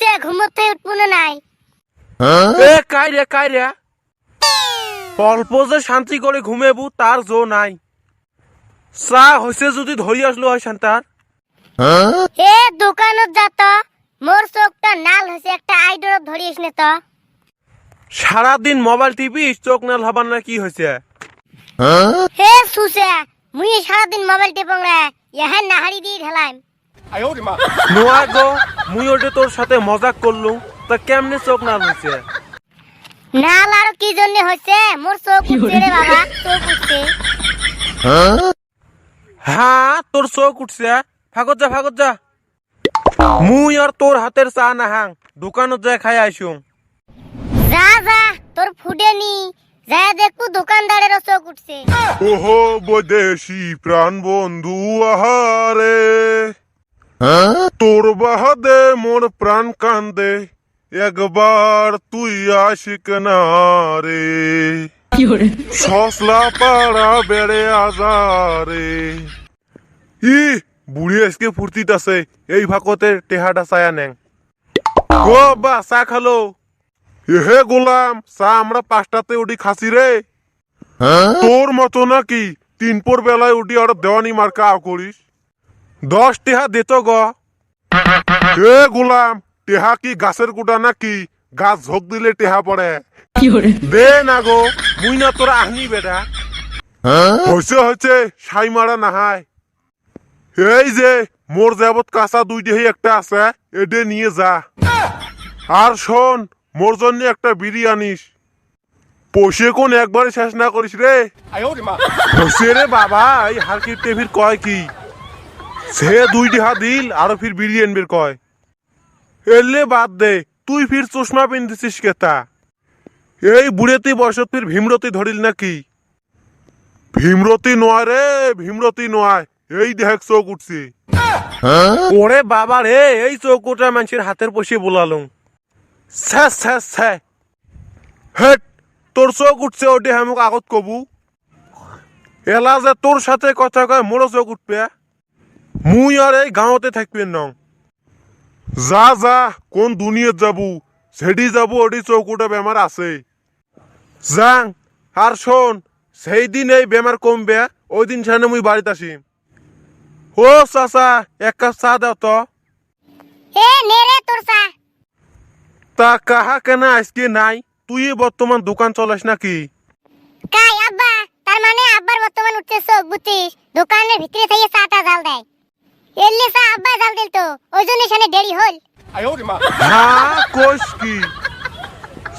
শুয়ে ঘুমোতে উঠবো না নাই। এ কাই রে অল্প যে শান্তি করে ঘুমেবু তার জো নাই। চা হইছে যদি ধরি আসলো হয় শান্তার। এ দোকানত যা তো, মোর চোখটা নাল হয়েছে, একটা আইডরত ধরিস নে তো। সারাদিন মোবাইল টিপি চোখ নাল হবার না কি হয়েছে? হে সুসে, মুই সারাদিন মোবাইল টিপং রে, ইহান নাহারি দিয়ে ঢেলাম। নোয়া গো, মুই ওটা তোর সাথে মজাক করলুম, তা কেমনে চোখ নাল হয়েছে? নাল আর কি জন্য হয়েছে? মোর চোখ উঠছে রে বাবা, চোখ উঠছে। হ্যাঁ তোর চোখ উঠছে, ভাগত যা। মুই আর তোর হাতের চা না হাং, দোকানত যায় খাই আইসুম। যা তোর ফুডে নি, যা দেখবো দোকানদারের চোখ উঠছে। ওহো বৈদেশি প্রাণ বন্ধু আহারে, তোর বাহাদে মোর প্রাণ কান্দে, একবার তুই আশিক না রে, সসলা পাড়া বেড়ে আজারে। ই বুড়ি আজকে ফুর্তিত আছে, এই ভাকতে টেহাটা চায়া নেং। ও বা চা খালো? হে গোলাম, চা আমরা 5টাতে উঠি খাসি রে। তোর মতো নাকি 3 বেলায় উঠি আর দেওয়ানি মার্কা করিস? 10 টেহা দিত গ। হে গোলাম, টেহা কি গাছের গুটা নাকি? গাছ ঝোঁক দিলে টেহা পড়ে। দে না গো, মুই না তোরা আহনি বেটা। হয়েছে সাই মারা নাহায়। এই যে মোর যাবত কাঁচা 2 দেহি একটা আছে, এডে নিয়ে যা। আর শোন, মোর জন্য একটা বিড়ি আনিস। পয়সে কোন একবারে শেষ না করিস রে। হয়েছে রে বাবা, এই হারকির টেভির কয় কি? সে 2 দেহা দিল আর ফির বিড়ি আনবের কয়। এলে বাদ দে, তুই ফির চশমা পিনতেছিস কেতা? এই বুড়েতি বয়সত ফির ভীমরতি ধরিল নাকি? ভীমরতি নয় রে, ভীমরতি নয়, এই দেখ চোখ উঠছে। ওরে বাবা রে, এই চৌকোটা মানুষের হাতের পয়সে বোলালুম। হেট, তোর চোখ উঠছে ওটি আমাকে আগত কবু। এলা যে তোর সাথে কথা কয় মোরও চোখ উঠবে। মুই আর এই গাঁৱতে থাকবে নং। যা কোন দুনিয়াত যাবো, সেটি যাবো, ওটি চৌকুটা বেমার আছে। যাং, আর শোন, সেই দিন এই বেমার কমবে, ওই দিন সামনে মুই বাড়িতে আসিম। ও চাচা, 1 কাপ চা দাও তো। এ নে রে তোর চা। তা কাহা কেন আজকে নাই? তুই বর্তমান দোকান চলাস নাকি? কাই আব্বা, তার মানে আব্বার বর্তমান উঠছে চোখ, বুঝছিস? দোকানের ভিতরে থেকে চাটা জাল দেয়। এলে চা আব্বা জাল দিল তো, ওই জন্য এখানে দেরি হল। হ্যাঁ কোষ কি?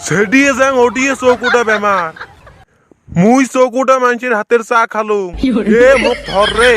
সেডিয়ে যাং ওটিয়ে চৌকুটা বেমার। মুই চৌকুটা মানুষের হাতের চা খালুম। এ মুখ ধর রে।